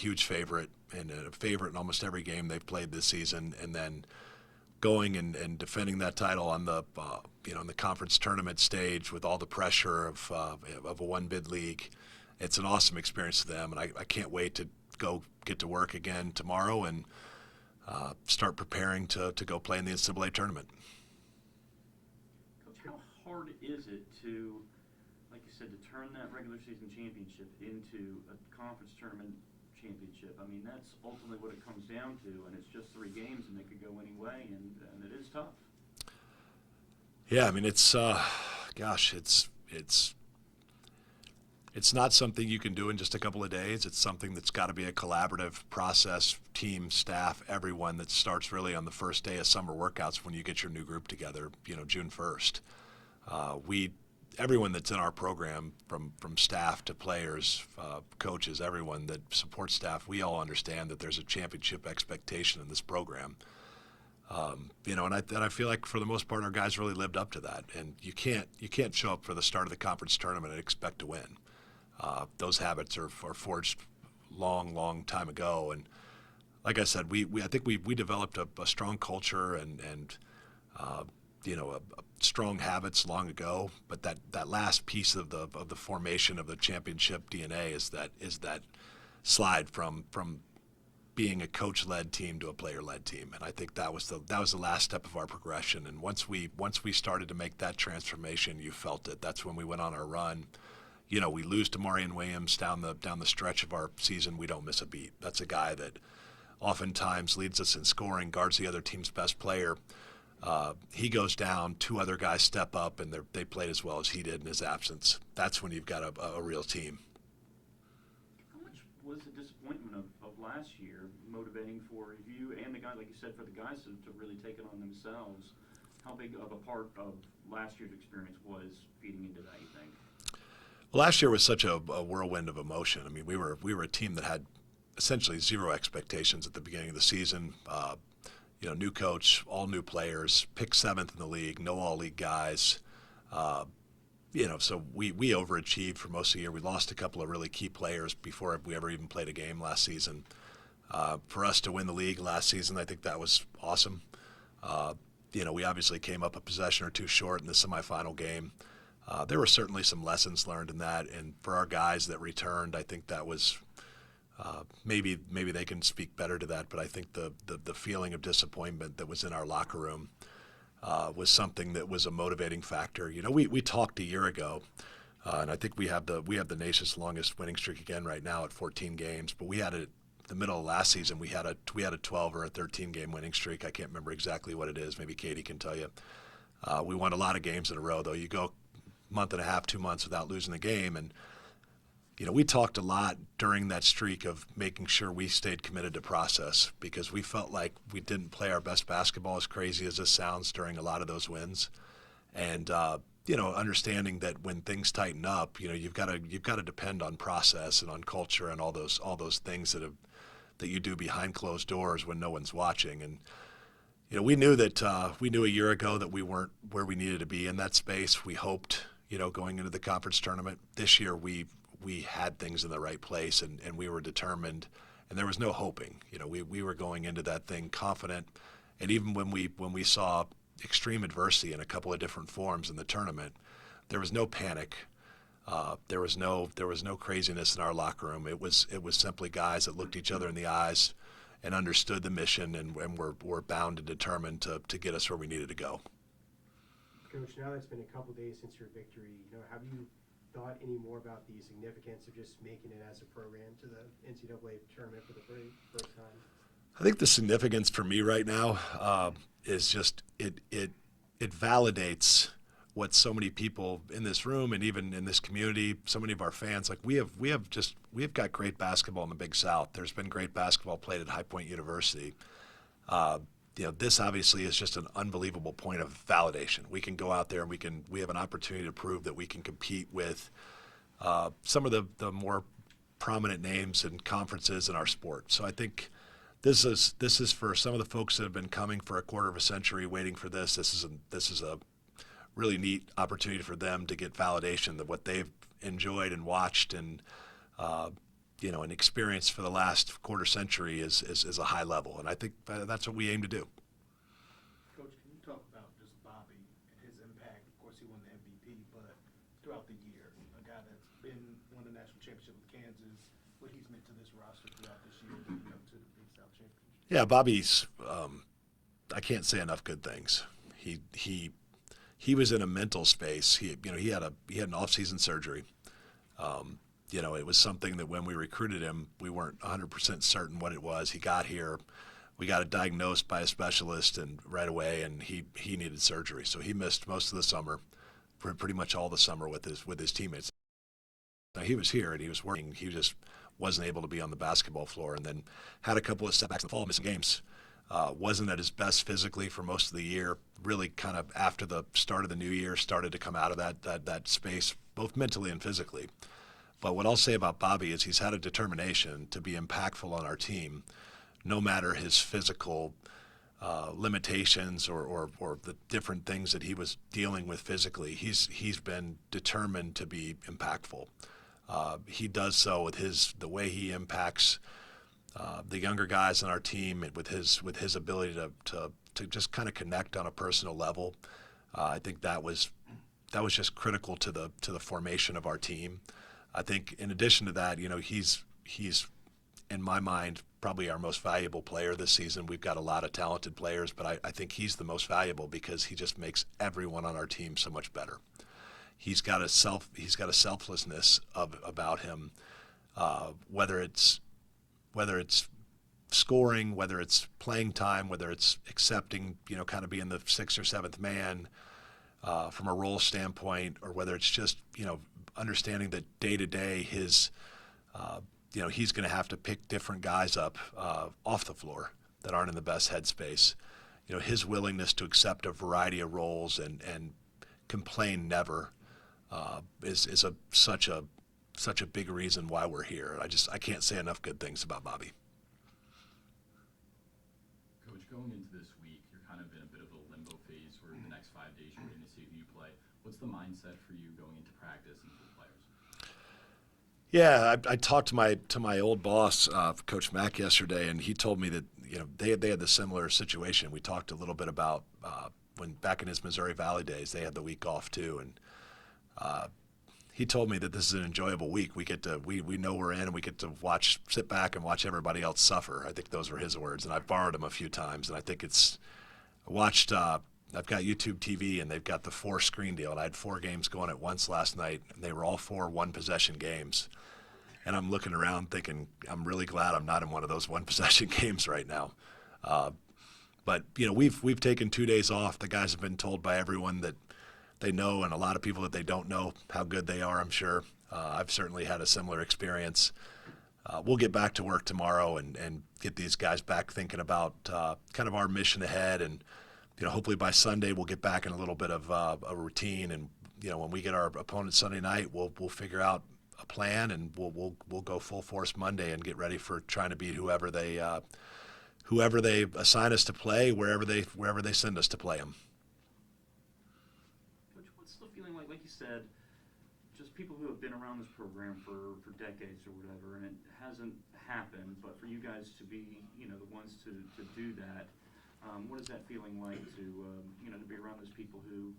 huge favorite and a favorite in almost every game they've played this season, and then going and defending that title on the in the conference tournament stage with all the pressure of a one bid league. It's an awesome experience for them, and I can't wait to go get to work again tomorrow and start preparing to go play in the NCAA tournament. Coach, how hard is it to, like you said, to turn that regular season championship into a conference tournament championship? I mean, that's ultimately what it comes down to, and it's just 3 games, and they could go any way, and it is tough. Yeah, I mean, it's it's not something you can do in just a couple of days. It's something that's got to be a collaborative process, team, staff, everyone, that starts really on the first day of summer workouts when you get your new group together, June 1st. Everyone that's in our program, from staff to players, coaches, everyone that supports staff, we all understand that there's a championship expectation in this program. And I feel like for the most part our guys really lived up to that. And you can't show up for the start of the conference tournament and expect to win. Those habits are forged long time ago. And like I said, I think we developed a strong culture and strong habits long ago. But that last piece of the formation of the championship DNA is that slide from being a coach-led team to a player-led team, and I think that was the last step of our progression. And once we started to make that transformation, you felt it. That's when we went on our run. We lose to Marion Williams down the stretch of our season. We don't miss a beat. That's a guy that oftentimes leads us in scoring, guards the other team's best player. He goes down, 2 other guys step up, and they played as well as he did in his absence. That's when you've got a real team. How much was the disappointment of last year motivating for you and the guys, like you said, for the guys to really take it on themselves? How big of a part of last year's experience was feeding into that, you think? Well, last year was such a whirlwind of emotion. I mean, we were a team that had essentially 0 expectations at the beginning of the season. New coach, all new players, picked 7th in the league, no all-league guys. So we overachieved for most of the year. We lost a couple of really key players before we ever even played a game last season. For us to win the league last season, I think that was awesome. We obviously came up a possession or 2 short in the semifinal game. There were certainly some lessons learned in that, and for our guys that returned, I think that was maybe they can speak better to that, but I think the feeling of disappointment that was in our locker room was something that was a motivating factor. We talked a year ago, and I think we have the nation's longest winning streak again right now at 14 games. But we had it the middle of last season. We had a 12 or a 13 game winning streak. I can't remember exactly what it is. Maybe Katie can tell you. We won a lot of games in a row, though. You go a month and a half, 2 months without losing the game, and we talked a lot during that streak of making sure we stayed committed to process, because we felt like we didn't play our best basketball, as crazy as this sounds, during a lot of those wins. And understanding that when things tighten up, you've got to depend on process and on culture and all those things that you do behind closed doors when no one's watching. And we knew a year ago that we weren't where we needed to be in that space. We hoped, going into the conference tournament this year, we had things in the right place, and we were determined, and there was no hoping. We were going into that thing confident, and even when we saw extreme adversity in a couple of different forms in the tournament, there was no panic. There was no craziness in our locker room. It was simply guys that looked each other in the eyes and understood the mission, and were bound and determined to get us where we needed to go. Coach, now that it's been a couple days since your victory, have you thought any more about the significance of just making it as a program to the NCAA tournament for the very first time? I think the significance for me right now is just it validates what so many people in this room and even in this community, so many of our fans, like we've got great basketball in the Big South. There's been great basketball played at High Point University. This obviously is just an unbelievable point of validation. We can go out there and we have an opportunity to prove that we can compete with some of the more prominent names and conferences in our sport. So I think this is for some of the folks that have been coming for a quarter of a century waiting for this. This is a really neat opportunity for them to get validation that what they've enjoyed and watched and and experience for the last quarter century is a high level, and I think that's what we aim to do. Coach, can you talk about just Bobby and his impact? Of course, he won the MVP, but throughout the year, a guy that's won the national championship with Kansas, what he's meant to this roster throughout this year leading up to the Big South Championship. Yeah, Bobby's. I can't say enough good things. He was in a mental space. He had an off-season surgery. It was something that when we recruited him, we weren't 100% certain what it was. He got here, we got it diagnosed by a specialist, and right away, and he needed surgery. So he missed most of the summer, pretty much all the summer with his teammates. Now, he was here and he was working. He just wasn't able to be on the basketball floor, and then had a couple of setbacks in the fall, missing games. Wasn't at his best physically for most of the year. Really, kind of after the start of the new year, started to come out of that space, both mentally and physically. But what I'll say about Bobby is he's had a determination to be impactful on our team, no matter his physical limitations or the different things that he was dealing with physically. He's been determined to be impactful. He does so with the way he impacts the younger guys on our team, with his ability to just kind of connect on a personal level. I think that was just critical to the formation of our team. I think in addition to that, he's in my mind probably our most valuable player this season. We've got a lot of talented players, but I think he's the most valuable because he just makes everyone on our team so much better. He's got a selflessness about him, whether it's scoring, whether it's playing time, whether it's accepting, kind of being the sixth or seventh man from a role standpoint, or whether it's just, understanding that day to day he's going to have to pick different guys up off the floor that aren't in the best headspace. His willingness to accept a variety of roles and complain never is such a big reason why we're here. I can't say enough good things about Bobby. Coach, going into this week, you're kind of in a bit of a limbo phase where the next 5 days you're waiting to see who you play. What's the mindset for you going into practice and for the players? Yeah, I talked to my old boss, Coach Mack, yesterday, and he told me that they had the similar situation. We talked a little bit about when back in his Missouri Valley days, they had the week off too, and he told me that this is an enjoyable week. We know we're in, and we get to sit back and watch everybody else suffer. I think those were his words, and I've borrowed them a few times, and I think I've got YouTube TV, and they've got the 4-screen deal, and I had 4 games going at once last night, and they were all 4 one-possession games. And I'm looking around thinking, I'm really glad I'm not in one of those one-possession games right now. But we've taken 2 days off. The guys have been told by everyone that they know, and a lot of people that they don't know, how good they are, I'm sure. I've certainly had a similar experience. We'll get back to work tomorrow and get these guys back thinking about kind of our mission ahead, and hopefully by Sunday we'll get back in a little bit of a routine, and when we get our opponent Sunday night, we'll figure out a plan, and we'll go full force Monday and get ready for trying to beat whoever they assign us to play, wherever they send us to play them. Coach, what's the feeling like? Like you said, just people who have been around this program for decades or whatever, and it hasn't happened, but for you guys to be the ones to do that. What is that feeling like to be around those people who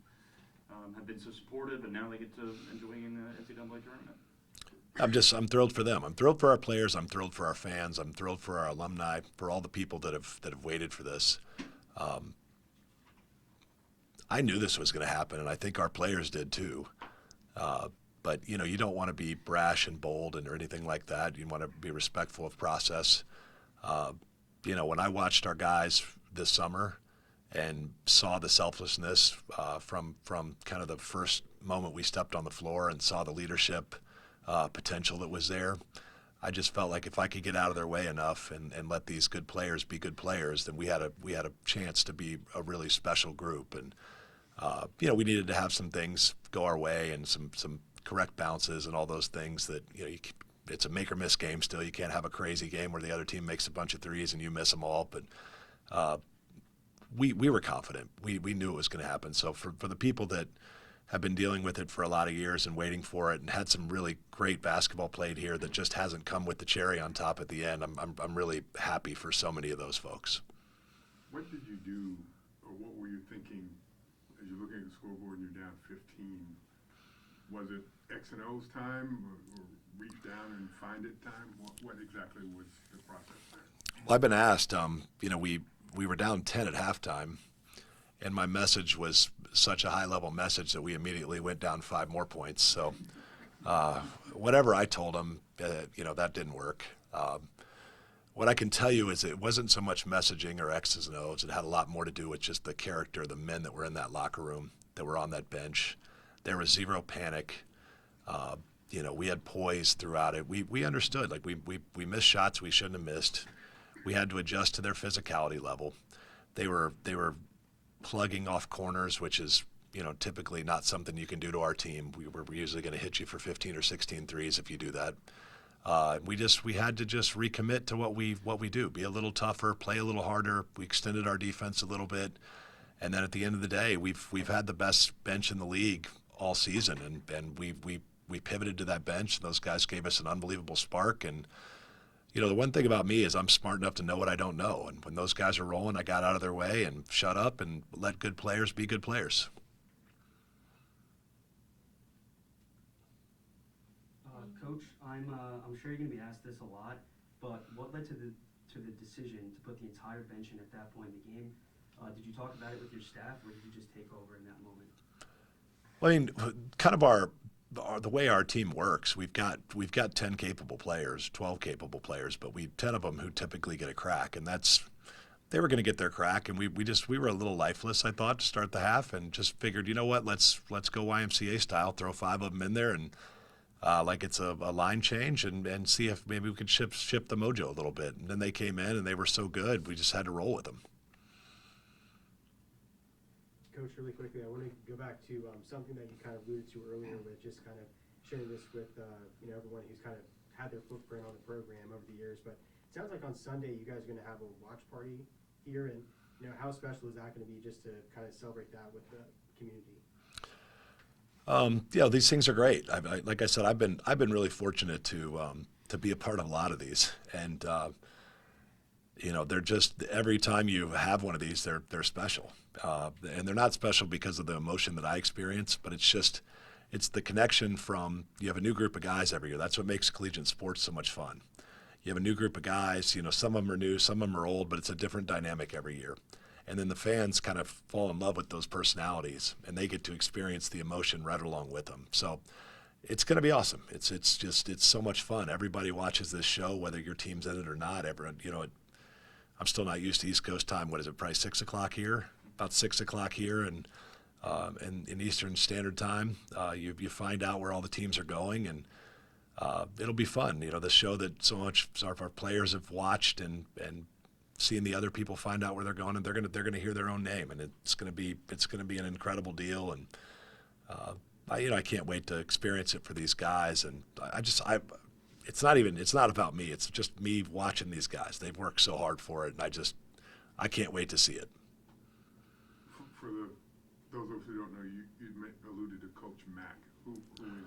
have been so supportive, and now they get to enjoy in the NCAA tournament? I'm thrilled for them. I'm thrilled for our players. I'm thrilled for our fans. I'm thrilled for our alumni, for all the people that have waited for this. I knew this was going to happen, and I think our players did too. But you don't want to be brash and bold or anything like that. You want to be respectful of process. When I watched our guys this summer and saw the selflessness from kind of the first moment we stepped on the floor and saw the leadership potential that was there, I just felt like if I could get out of their way enough and let these good players be good players, then we had a chance to be a really special group. And we needed to have some things go our way and some correct bounces and all those things that it's a make or miss game still. You can't have a crazy game where the other team makes a bunch of threes and you miss them all. But we were confident. We knew it was going to happen. So for the people that have been dealing with it for a lot of years and waiting for it, and had some really great basketball played here that just hasn't come with the cherry on top at the end. I'm really happy for so many of those folks. What did you do, or what were you thinking as you're looking at the scoreboard and you're down 15? Was it X and O's time, or reach down and find it time? What exactly was the process there? Well, I've been asked, we were down 10 at halftime, and my message was such a high-level message that we immediately went down 5 more points. So whatever I told them, that didn't work. What I can tell you is it wasn't so much messaging or X's and O's. It had a lot more to do with just the character of the men that were in that locker room, that were on that bench. There was zero panic. We had poise throughout it. We understood. Like, we missed shots we shouldn't have missed. We had to adjust to their physicality level. They were plugging off corners, which is, typically not something you can do to our team. We're usually going to hit you for 15 or 16 threes if you do that. We had to just recommit to what we do. Be a little tougher, play a little harder. We extended our defense a little bit, and then at the end of the day, we've had the best bench in the league all season, and we pivoted to that bench. Those guys gave us an unbelievable spark, and the one thing about me is I'm smart enough to know what I don't know. And when those guys are rolling, I got out of their way and shut up and let good players be good players. Coach, I'm sure you're going to be asked this a lot, but what led to the decision to put the entire bench in at that point in the game? Did you talk about it with your staff, or did you just take over in that moment? Well, I mean, kind of the way our team works, we've got 10 capable players, 12 capable players, but 10 of them who typically get a crack, and they were going to get their crack, and we were a little lifeless, I thought, to start the half, and just figured, you know what, let's go YMCA style, throw 5 of them in there, and like it's a line change, and see if maybe we could shift the mojo a little bit. And then they came in, and they were so good, we just had to roll with them. Coach, really quickly, I want to go back to something that you kind of alluded to earlier with just kind of sharing this with everyone who's kind of had their footprint on the program over the years. But it sounds like on Sunday you guys are going to have a watch party here, and how special is that going to be just to kind of celebrate that with the community? These things are great. Like I said, I've been really fortunate to be a part of a lot of these, and they're just, every time you have one of these, they're special, and they're not special because of the emotion that I experience, but it's the connection from, you have a new group of guys every year. That's what makes collegiate sports so much fun. You have a new group of guys. Some of them are new, some of them are old, but it's a different dynamic every year. And then the fans kind of fall in love with those personalities, and they get to experience the emotion right along with them. So it's going to be awesome. It's so much fun. Everybody watches this show, whether your team's in it or not. Everyone, I'm still not used to East Coast time. What is it? Probably 6 o'clock here. About 6 o'clock here, and in Eastern Standard Time, you find out where all the teams are going, and it'll be fun. The show that so much of our players have watched, and seeing the other people find out where they're going, and they're gonna hear their own name, and it's gonna be an incredible deal, and I can't wait to experience it for these guys, and it's not about me. It's just me watching these guys. They've worked so hard for it, and I can't wait to see it. For those of us who don't know, you alluded to Coach Mack. Who is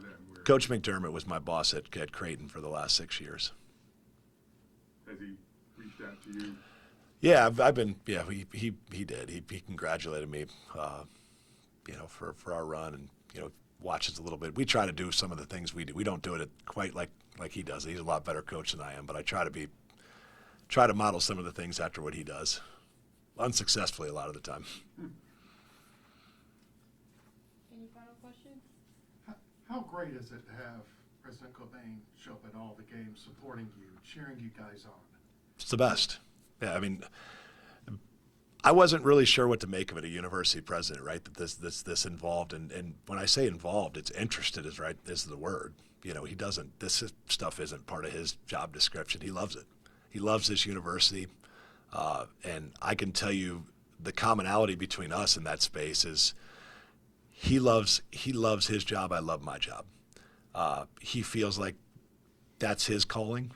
that, and where? Coach McDermott was my boss at Creighton for the last 6 years. Has he reached out to you? Yeah, I've been. Yeah, he did. He congratulated me, for our run, and watches a little bit. We try to do some of the things we do. We don't do it quite like he does. He's a lot better coach than I am, but I try to model some of the things after what he does, unsuccessfully a lot of the time. Any final questions? How great is it to have President Cobain show up at all the games, supporting you, cheering you guys on? It's the best. Yeah, I mean, I wasn't really sure what to make of it, a university president, right? That this involved, and when I say involved, it's interested is the word. He doesn't. This stuff isn't part of his job description. He loves it. He loves this university, and I can tell you the commonality between us in that space is he loves his job. I love my job. He feels like that's his calling.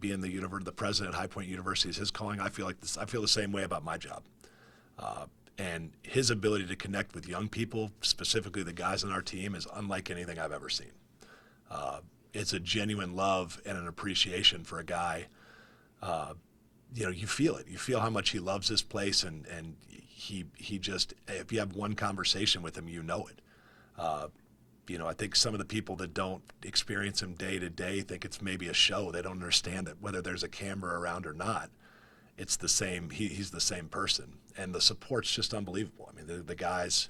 Being the president at High Point University is his calling. I feel the same way about my job. And his ability to connect with young people, specifically the guys on our team, is unlike anything I've ever seen. It's a genuine love and an appreciation for a guy. You feel it. You feel how much he loves this place, and he just, if you have one conversation with him, you know it. I think some of the people that don't experience him day to day think it's maybe a show. They don't understand it, whether there's a camera around or not. It's the same. He's the same person, and the support's just unbelievable. I mean, the guys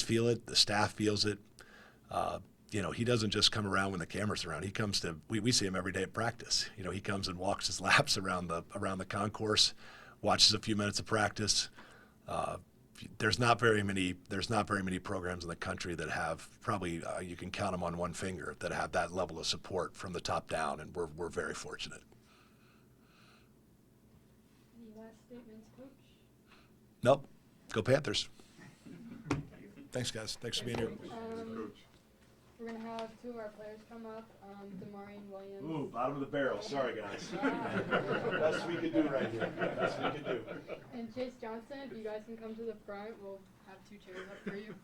feel it. The staff feels it. He doesn't just come around when the camera's around. He comes to. We see him every day at practice. He comes and walks his laps around the concourse, watches a few minutes of practice. There's not very many programs in the country that have, probably you can count them on one finger, that have that level of support from the top down, and we're very fortunate. Any last statements, Coach? Nope. Go Panthers. Thanks, guys. Thanks for being here. We're going to have two of our players come up, Demarion Williams. Ooh, bottom of the barrel. Sorry, guys. Best we could do right here. Best we could do. And Chase Johnson, if you guys can come to the front, we'll have two chairs up for you.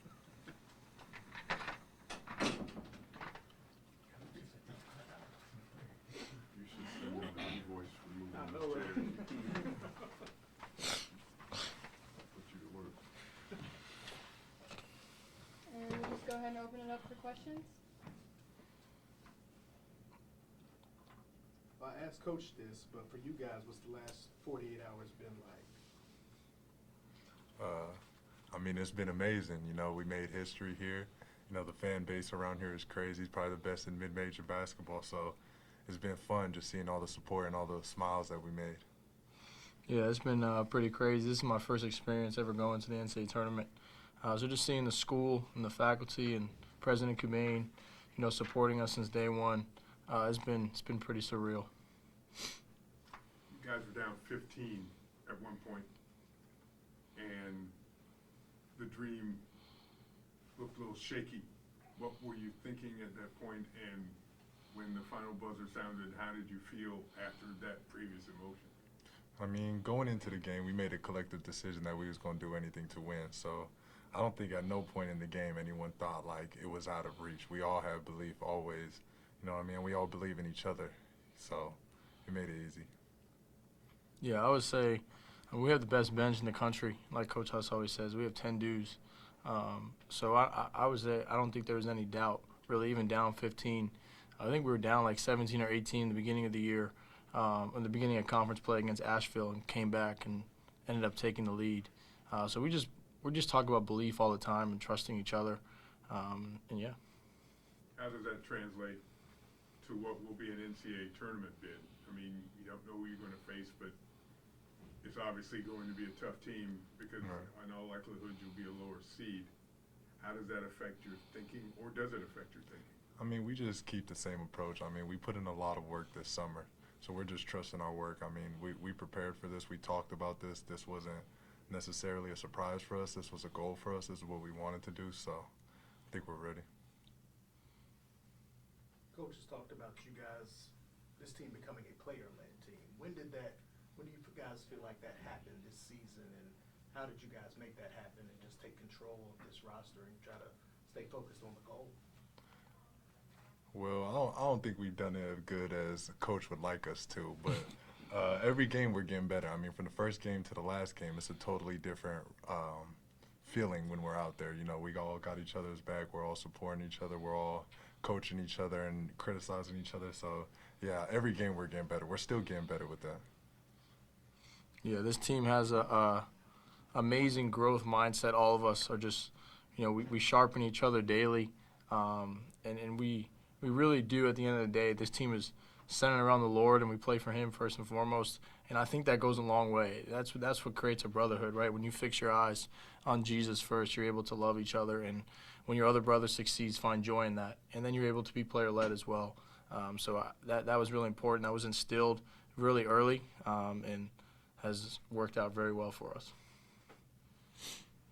You should send me the voice for moving this chair. Put you to work. And we'll just go ahead and open it up for questions. I asked Coach this, but for you guys, what's the last 48 hours been like? It's been amazing. We made history here. The fan base around here is crazy. It's probably the best in mid-major basketball. So it's been fun just seeing all the support and all the smiles that we made. Yeah, it's been pretty crazy. This is my first experience ever going to the NCAA Tournament. So just seeing the school and the faculty and President Kubain, supporting us since day one, it's been pretty surreal. You guys were down 15 at one point, and the dream looked a little shaky. What were you thinking at that point, and when the final buzzer sounded, how did you feel after that previous emotion? Going into the game, we made a collective decision that we was going to do anything to win. So I don't think at no point in the game anyone thought like it was out of reach. We all have belief always. We all believe in each other. So it made it easy. Yeah, I would say we have the best bench in the country. Like Coach Huss always says, we have 10 dudes. So I would say I don't think there was any doubt, really, even down 15. I think we were down like 17 or 18 in the beginning of the year, in the beginning of conference play against Asheville, and came back and ended up taking the lead. So we're just talking about belief all the time and trusting each other, and yeah. How does that translate to what will be an NCAA tournament bid? You don't know who you're going to face, but it's obviously going to be a tough team because in all likelihood you'll be a lower seed. How does that affect your thinking, or does it affect your thinking? We just keep the same approach. We put in a lot of work this summer, so we're just trusting our work. We prepared for this. We talked about this. This wasn't necessarily a surprise for us. This was a goal for us. This is what we wanted to do, so I think we're ready. Coach has talked about you guys, this team becoming a player-led team. When do you guys feel like that happened this season, and how did you guys make that happen and just take control of this roster and try to stay focused on the goal? Well, I don't think we've done it as good as Coach would like us to, but every game we're getting better. From the first game to the last game, it's a totally different feeling when we're out there. We all got each other's back. We're all supporting each other. We're all coaching each other and criticizing each other. So, yeah, every game we're getting better. We're still getting better with that. Yeah, this team has a amazing growth mindset. All of us are just, we sharpen each other daily, and we really do. At the end of the day, this team is centered around the Lord, and we play for Him first and foremost. And I think that goes a long way. That's what creates a brotherhood, right? When you fix your eyes on Jesus first, you're able to love each other, and when your other brother succeeds, find joy in that, and then you're able to be player-led as well. So that was really important. That was instilled really early, and has worked out very well for us.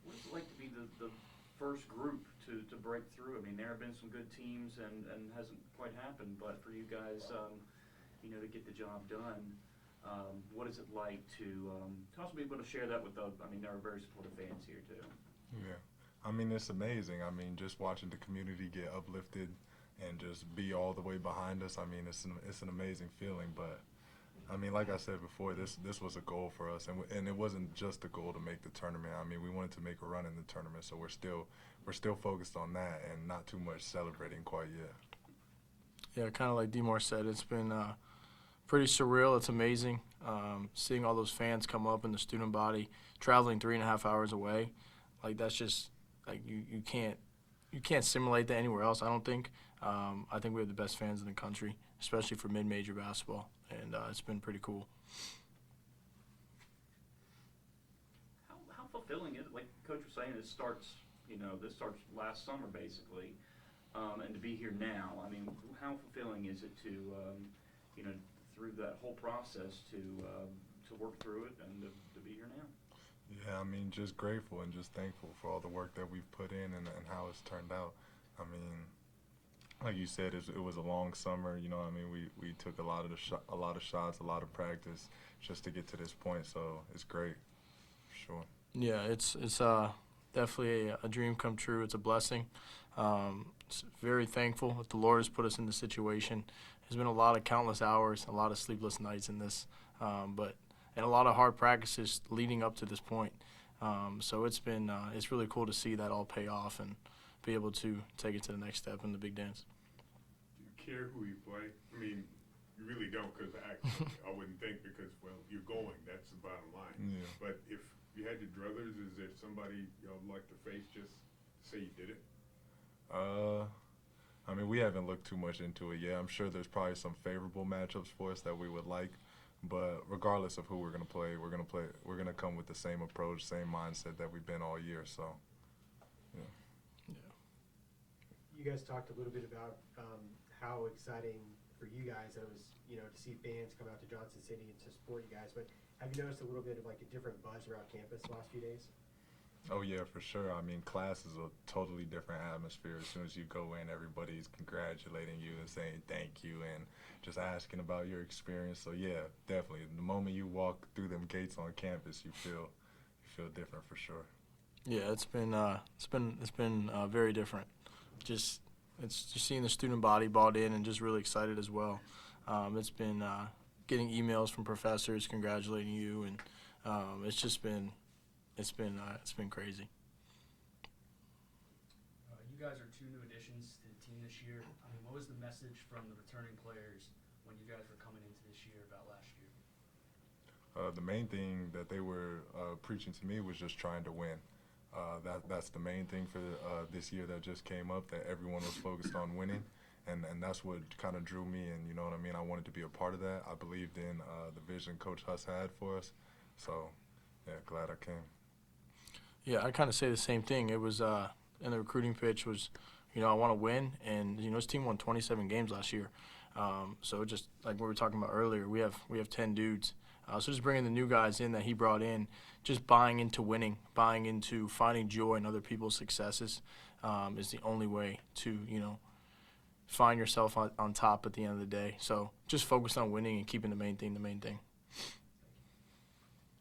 What is it like to be the first group to break through? There have been some good teams and hasn't quite happened, but for you guys, to get the job done, What is it like to also be able to share that with the? I mean, there are very supportive fans here too. Yeah, I mean, it's amazing. I mean, just watching the community get uplifted and just be all the way behind us. I mean, it's an amazing feeling. But I mean, like I said before, this was a goal for us, and it wasn't just a goal to make the tournament. I mean, we wanted to make a run in the tournament, so we're still focused on that and not too much celebrating quite yet. Yeah, kind of like Demar said, it's been pretty surreal. It's amazing seeing all those fans come up in the student body, traveling 3.5 hours away. Like that's just like you can't simulate that anywhere else. I don't think. I think we have the best fans in the country, especially for mid-major basketball, and it's been pretty cool. How fulfilling is it? Like Coach was saying, this starts last summer basically, and to be here now. I mean, how fulfilling is it to through that whole process to work through it and to be here now? Yeah, I mean, just grateful and just thankful for all the work that we've put in and how it's turned out. I mean, like you said, it was a long summer. You know, I mean, we took a lot of shots, a lot of practice just to get to this point. So it's great, for sure. Yeah, it's definitely a dream come true. It's a blessing. It's very thankful that the Lord has put us in this situation. There's been a lot of countless hours, a lot of sleepless nights in this, and a lot of hard practices leading up to this point. So it's really cool to see that all pay off and be able to take it to the next step in the big dance. Do you care who you play? I mean, you really don't, because actually I wouldn't think, because, well, you're going. That's the bottom line. Yeah. But if you had your druthers, is there somebody y'all like to face just say you did it? I mean, we haven't looked too much into it yet. I'm sure there's probably some favorable matchups for us that we would like, but regardless of who we're gonna play, we're gonna come with the same approach, same mindset that we've been all year. So, yeah. You guys talked a little bit about how exciting for you guys that it was, to see fans come out to Johnson City and to support you guys. But have you noticed a little bit of like a different buzz around campus the last few days? Oh yeah, for sure. I mean, class is a totally different atmosphere. As soon as you go in, everybody's congratulating you and saying thank you and just asking about your experience. So yeah, definitely. The moment you walk through them gates on campus, you feel different for sure. Yeah, it's been very different. It's just seeing the student body bought in and just really excited as well. It's been getting emails from professors congratulating you, and it's been crazy. You guys are 2 new additions to the team this year. I mean, what was the message from the returning players when you guys were coming into this year about last year? The main thing that they were preaching to me was just trying to win. That's the main thing for this year that just came up, that everyone was focused on winning, and that's what kind of drew me in, you know what I mean? I wanted to be a part of that. I believed in the vision Coach Huss had for us, so yeah, glad I came. Yeah, I kind of say the same thing. It was in the recruiting pitch was, I want to win, and this team won 27 games last year. So just like we were talking about earlier, we have 10 dudes. So just bringing the new guys in that he brought in, just buying into winning, buying into finding joy in other people's successes is the only way to find yourself on top at the end of the day. So just focus on winning and keeping the main thing the main thing.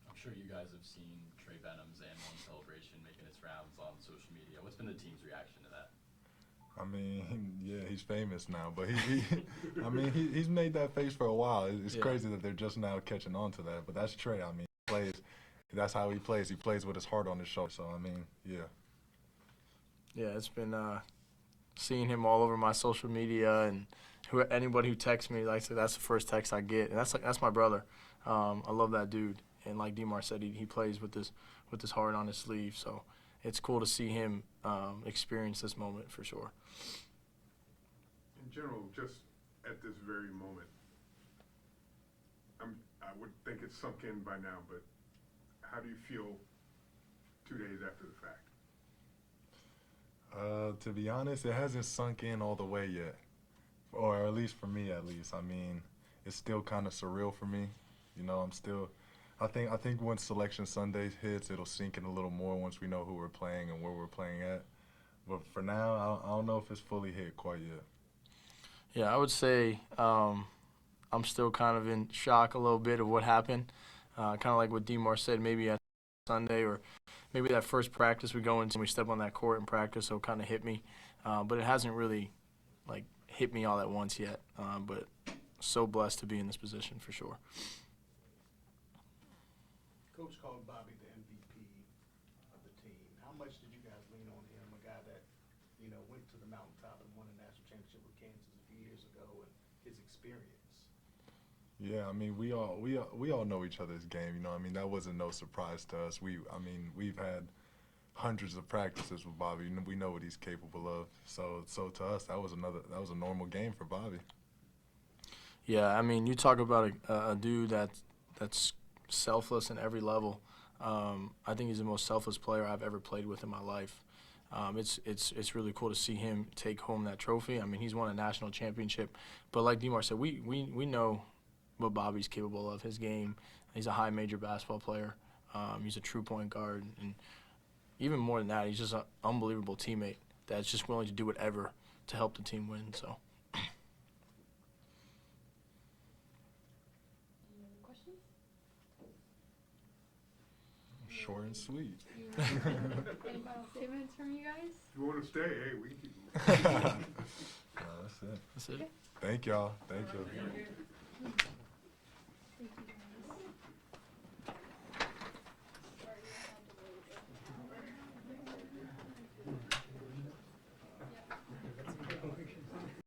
I'm sure you guys have seen Trey Benham's and one celebration making its rounds on social media. What's been the team's reaction to that? I mean, yeah, he's famous now, but he's made that face for a while. It's crazy that they're just now catching on to that, but that's Trey. I mean, he plays. That's how he plays. He plays with his heart on his shoulder. So I mean, yeah. Yeah, it's been seeing him all over my social media, and anybody who texts me, that's the first text I get, and that's my brother. I love that dude, and like Demar said, he plays with his heart on his sleeve. So it's cool to see him experience this moment for sure. In general, just at this very moment, I would think it's sunk in by now, but how do you feel 2 days after the fact? To be honest, it hasn't sunk in all the way yet, or at least for me, at least. I mean, it's still kind of surreal for me. I think once Selection Sunday hits, it'll sink in a little more once we know who we're playing and where we're playing at. But for now, I don't know if it's fully hit quite yet. Yeah, I would say I'm I'm still kind of in shock a little bit of what happened. Kind of like what Demar said, maybe at Sunday or maybe that first practice we go into and we step on that court in practice, so it kind of hit me. But it hasn't really like hit me all at once yet. But so blessed to be in this position for sure. Coach called Bobby the MVP of the team. How much did you guys lean on him, a guy that, you know, went to the mountaintop and won a national championship with Kansas a few years ago, and his experience? Yeah, I mean, we all know each other's game. You know, I mean, that wasn't no surprise to us. We've had hundreds of practices with Bobby. We know what he's capable of. So to us, that was a normal game for Bobby. Yeah, I mean, you talk about a dude that's selfless in every level. I think he's the most selfless player I've ever played with in my life. It's really cool to see him take home that trophy. I mean, he's won a national championship, but like Demar said, we know what Bobby's capable of. His game, he's a high major basketball player. He's a true point guard, and even more than that, he's just an unbelievable teammate that's just willing to do whatever to help the team win. So. Any other questions? Short and sweet. Any final statements from you guys? If you want to stay, hey, we can keep moving. That's it. That's it. Thank y'all. Thank you.